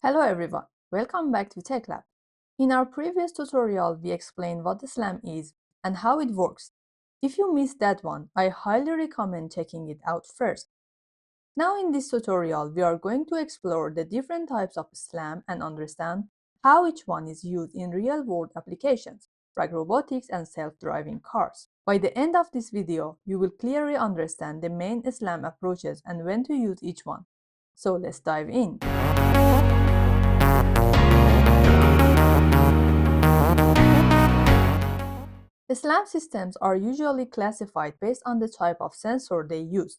Hello everyone, welcome back to TechLab. In our previous tutorial, we explained what the SLAM is and how it works. If you missed that one, I highly recommend checking it out first. Now in this tutorial, we are going to explore the different types of SLAM and understand how each one is used in real-world applications, like robotics and self-driving cars. By the end of this video, you will clearly understand the main SLAM approaches and when to use each one. So let's dive in. SLAM systems are usually classified based on the type of sensor they use.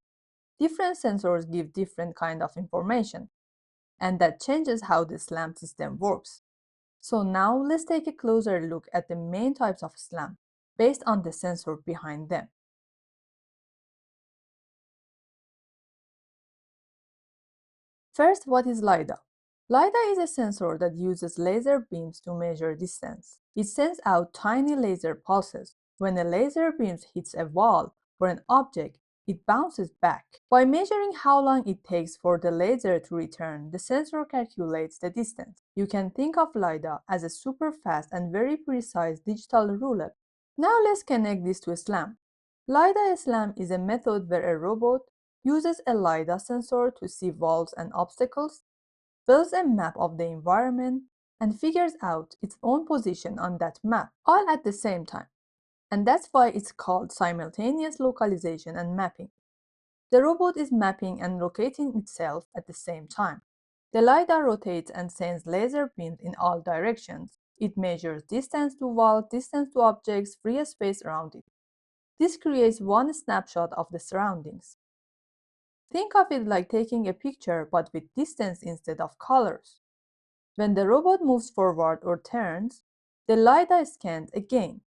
Different sensors give different kind of information, and that changes how the SLAM system works. So now let's take a closer look at the main types of SLAM based on the sensor behind them. First, what is LiDAR? LiDAR is a sensor that uses laser beams to measure distance. It sends out tiny laser pulses. When a laser beam hits a wall or an object, it bounces back. By measuring how long it takes for the laser to return, the sensor calculates the distance. You can think of LiDAR as a super fast and very precise digital ruler. Now let's connect this to SLAM. LiDAR SLAM is a method where a robot uses a LiDAR sensor to see walls and obstacles, builds a map of the environment, and figures out its own position on that map, all at the same time. And that's why it's called simultaneous localization and mapping. The robot is mapping and locating itself at the same time. The LiDAR rotates and sends laser beams in all directions. It measures distance to walls, distance to objects, free space around it. This creates one snapshot of the surroundings. Think of it like taking a picture but with distance instead of colors. When the robot moves forward or turns, the LiDAR scans again.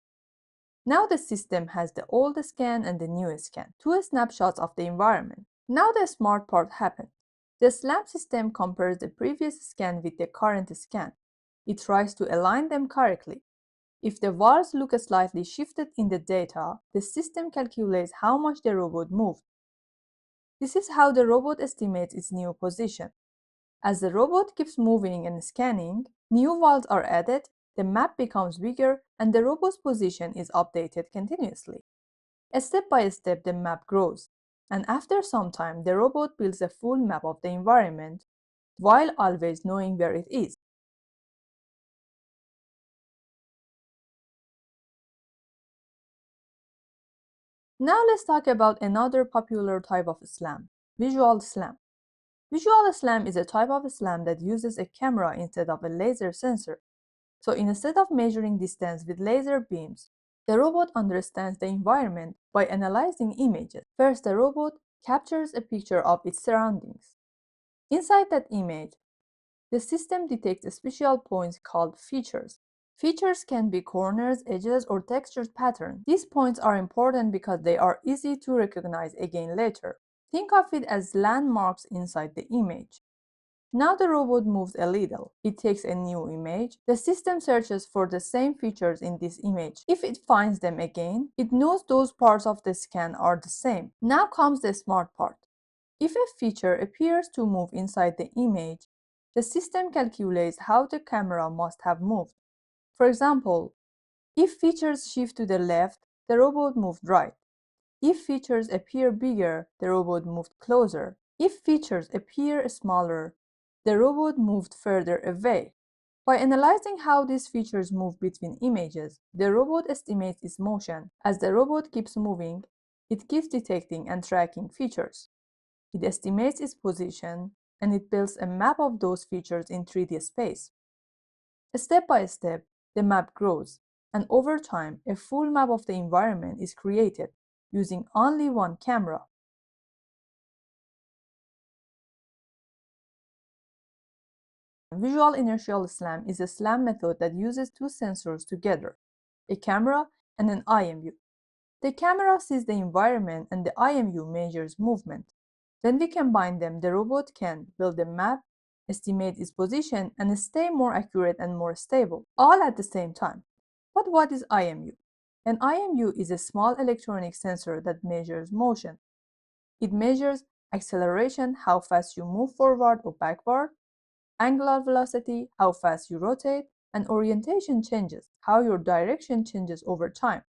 Now the system has the old scan and the new scan, two snapshots of the environment. Now the smart part happens. The SLAM system compares the previous scan with the current scan. It tries to align them correctly. If the walls look slightly shifted in the data, the system calculates how much the robot moved. This is how the robot estimates its new position. As the robot keeps moving and scanning, new walls are added, the map becomes bigger, and the robot's position is updated continuously. Step by step, the map grows, and after some time, the robot builds a full map of the environment, while always knowing where it is. Now let's talk about another popular type of SLAM, Visual SLAM. Visual SLAM is a type of SLAM that uses a camera instead of a laser sensor. So instead of measuring distance with laser beams, the robot understands the environment by analyzing images. First, the robot captures a picture of its surroundings. Inside that image, the system detects special points called features. Features can be corners, edges, or textured patterns. These points are important because they are easy to recognize again later. Think of it as landmarks inside the image. Now the robot moves a little. It takes a new image. The system searches for the same features in this image. If it finds them again, it knows those parts of the scan are the same. Now comes the smart part. If a feature appears to move inside the image, the system calculates how the camera must have moved. For example, if features shift to the left, the robot moved right. If features appear bigger, the robot moved closer. If features appear smaller, the robot moved further away. By analyzing how these features move between images, the robot estimates its motion. As the robot keeps moving, it keeps detecting and tracking features. It estimates its position, and it builds a map of those features in 3D space. Step by step, the map grows, and over time, a full map of the environment is created using only one camera. Visual-Inertial SLAM is a SLAM method that uses two sensors together, a camera and an IMU. The camera sees the environment and the IMU measures movement. When we combine them, the robot can build a map, estimate its position, and stay more accurate and more stable, all at the same time. But what is IMU? An IMU is a small electronic sensor that measures motion. It measures acceleration, how fast you move forward or backward, angular velocity, how fast you rotate, and orientation changes, how your direction changes over time.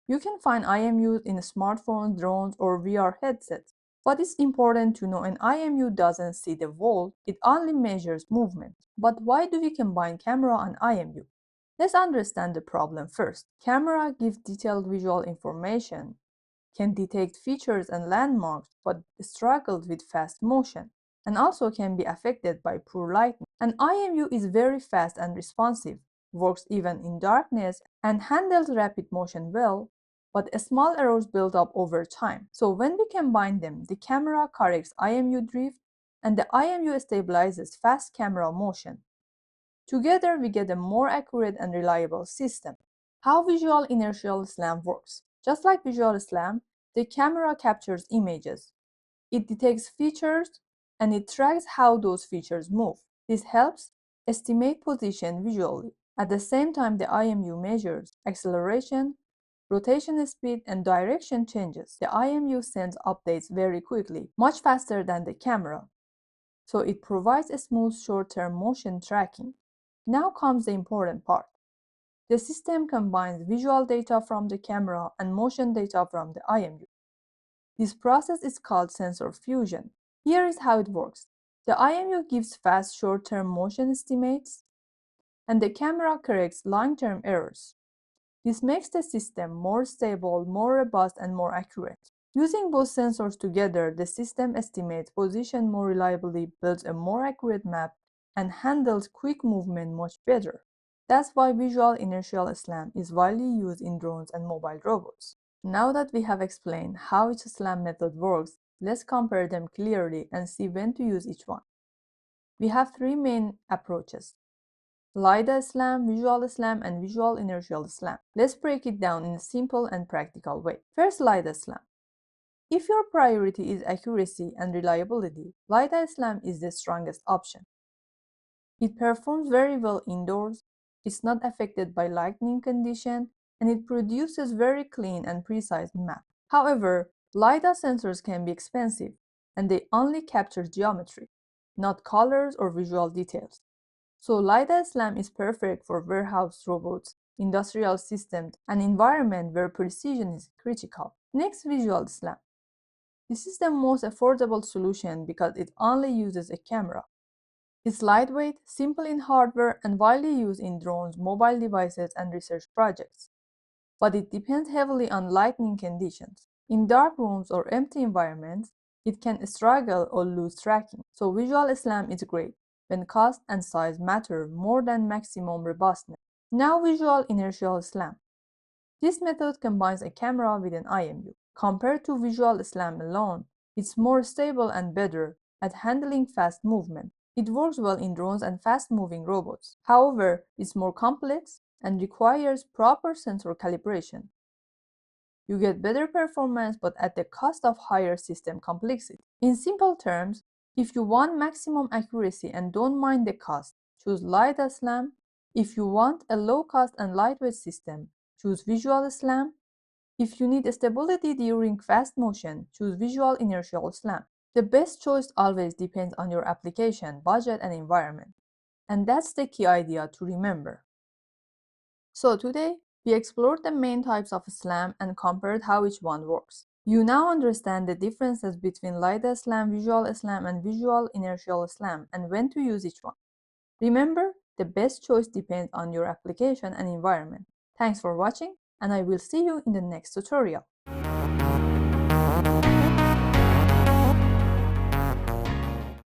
You can find IMUs in smartphones, drones, or VR headsets. But it's important to know an IMU doesn't see the world, it only measures movement. But why do we combine camera and IMU? Let's understand the problem first. Camera gives detailed visual information, can detect features and landmarks, but struggles with fast motion, and also can be affected by poor lighting. An IMU is very fast and responsive, works even in darkness, and handles rapid motion well, but small errors build up over time. So when we combine them, the camera corrects IMU drift, and the IMU stabilizes fast camera motion. Together, we get a more accurate and reliable system. How Visual-Inertial SLAM works. Just like Visual SLAM, the camera captures images. It detects features and it tracks how those features move. This helps estimate position visually. At the same time, the IMU measures acceleration, rotation speed, and direction changes. The IMU sends updates very quickly, much faster than the camera. So it provides a smooth short-term motion tracking. Now comes the important part. The system combines visual data from the camera and motion data from the IMU. This process is called sensor fusion. Here is how it works. The IMU gives fast short-term motion estimates, and the camera corrects long-term errors. This makes the system more stable, more robust, and more accurate. Using both sensors together, the system estimates position more reliably, builds a more accurate map, and handles quick movement much better. That's why Visual-Inertial SLAM is widely used in drones and mobile robots. Now that we have explained how each SLAM method works, let's compare them clearly and see when to use each one. We have three main approaches: LiDAR SLAM, Visual SLAM, and Visual-Inertial SLAM. Let's break it down in a simple and practical way. First, LiDAR SLAM. If your priority is accuracy and reliability, LiDAR SLAM is the strongest option. It performs very well indoors, it's not affected by lighting condition, and it produces very clean and precise map. However, LiDAR sensors can be expensive, and they only capture geometry, not colors or visual details. So LiDAR SLAM is perfect for warehouse robots, industrial systems, and environment where precision is critical. Next, Visual SLAM. This is the most affordable solution because it only uses a camera. It's lightweight, simple in hardware, and widely used in drones, mobile devices, and research projects. But it depends heavily on lighting conditions. In dark rooms or empty environments, it can struggle or lose tracking. So Visual SLAM is great when cost and size matter more than maximum robustness. Now Visual-Inertial SLAM. This method combines a camera with an IMU. Compared to Visual SLAM alone, it's more stable and better at handling fast movement. It works well in drones and fast-moving robots. However, it's more complex and requires proper sensor calibration. You get better performance but at the cost of higher system complexity. In simple terms, if you want maximum accuracy and don't mind the cost, choose LiDAR SLAM. If you want a low-cost and lightweight system, choose Visual SLAM. If you need stability during fast motion, choose Visual-Inertial SLAM. The best choice always depends on your application, budget, and environment. And that's the key idea to remember. So today, we explored the main types of SLAM and compared how each one works. You now understand the differences between LiDAR SLAM, Visual SLAM, and Visual-Inertial SLAM and when to use each one. Remember, the best choice depends on your application and environment. Thanks for watching, and I will see you in the next tutorial.